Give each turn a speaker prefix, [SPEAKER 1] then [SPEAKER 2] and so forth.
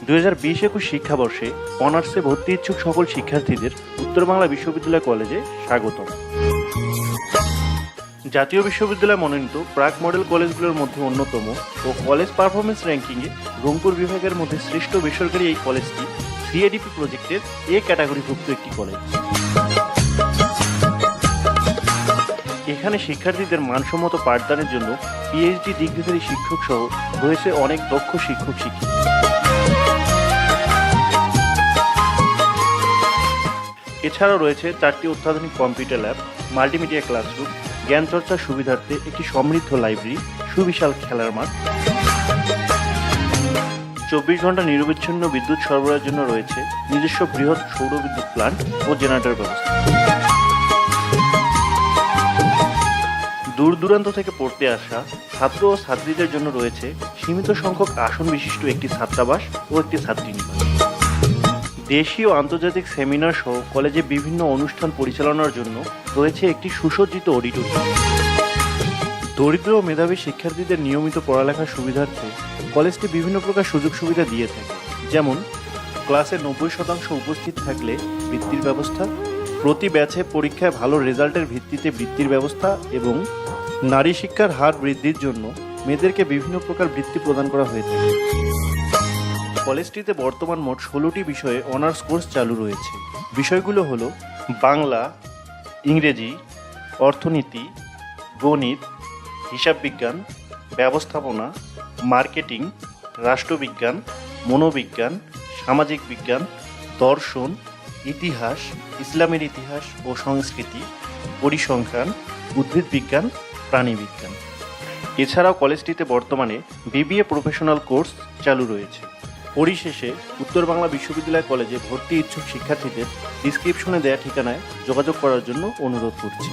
[SPEAKER 1] 2020-21 শিক্ষাবর্ষে অনার্সে ভর্তি ইচ্ছুক সকল শিক্ষার্থীদের উত্তর বাংলা বিশ্ববিদ্যালয় কলেজে স্বাগতম। জাতীয় বিশ্ববিদ্যালয় মনোনীত প্রাক মডেল কলেজগুলোর মধ্যে অন্যতম ও কলেজ পারফরমেন্স র্যাঙ্কিংয়ে রংপুর বিভাগের মধ্যে শ্রেষ্ঠ বেসরকারি এই কলেজটি সিএডিপি প্রজেক্টের এ ক্যাটাগরিভুক্ত একটি কলেজ। এখানে শিক্ষার্থীদের মানসম্মত পাঠদানের জন্য পিএইচডি ডিগ্রিধারী শিক্ষক সহ রয়েছে অনেক দক্ষ শিক্ষক শিক্ষিকা। এছাড়াও রয়েছে 4টি অত্যাধুনিক কম্পিউটার ল্যাব, মাল্টিমিডিয়া ক্লাসরুম, জ্ঞান চর্চার সুবিধার্থে একটি সমৃদ্ধ লাইব্রেরি, সুবিশাল খেলার মাঠ, 24 ঘন্টা নিরবচ্ছিন্ন বিদ্যুৎ সরবরাহের জন্য রয়েছে নিজস্ব বৃহৎ সৌরবিদ্যুৎ প্ল্যান্ট ও জেনারেটর ব্যবস্থা। দূর দূরান্ত থেকে পড়তে আসা ছাত্র ও ছাত্রীদের জন্য রয়েছে সীমিত সংখ্যক আসন বিশিষ্ট একটি ছাত্রাবাস ও একটি ছাত্রীনিবাস। দেশীয় ও আন্তর্জাতিক সেমিনার সহ কলেজে বিভিন্ন অনুষ্ঠান পরিচালনার জন্য রয়েছে একটি সুসজ্জিত অডিটোরিয়াম। দরিদ্র ও মেধাবী শিক্ষার্থীদের নিয়মিত পড়ালেখার সুবিধার্থে কলেজটি বিভিন্ন প্রকার সুযোগ সুবিধা দিয়ে থাকে, যেমন ক্লাসে 90% উপস্থিত থাকলে বৃত্তির ব্যবস্থা, প্রতি ব্যাচে পরীক্ষায় ভালো রেজাল্টের ভিত্তিতে বৃত্তির ব্যবস্থা এবং নারী শিক্ষার হার বৃদ্ধির জন্য মেয়েদেরকে বিভিন্ন প্রকার বৃত্তি প্রদান করা হয়ে থাকে। কলেজটিতে বর্তমান মোট 16টি বিষয়ে অনার্স কোর্স চালু রয়েছে। বিষয়গুলো হলো বাংলা, ইংরেজি, অর্থনীতি, গণিত, হিসাব বিজ্ঞান, ব্যবস্থাপনা, মার্কেটিং, রাষ্ট্রবিজ্ঞান, মনোবিজ্ঞান, সামাজিক বিজ্ঞান, দর্শন, ইতিহাস, ইসলামের ইতিহাস ও সংস্কৃতি, পরিসংখ্যান, উদ্ভিদ বিজ্ঞান, প্রাণীবিজ্ঞান। এছাড়াও কলেজটিতে বর্তমানে বিবিএ প্রফেশনাল কোর্স চালু রয়েছে। পরিশেষে উত্তর বাংলা বিশ্ববিদ্যালয় কলেজে ভর্তি ইচ্ছুক শিক্ষার্থীদের ডিসক্রিপশনে দেওয়া ঠিকানায় যোগাযোগ করার জন্য অনুরোধ করছি।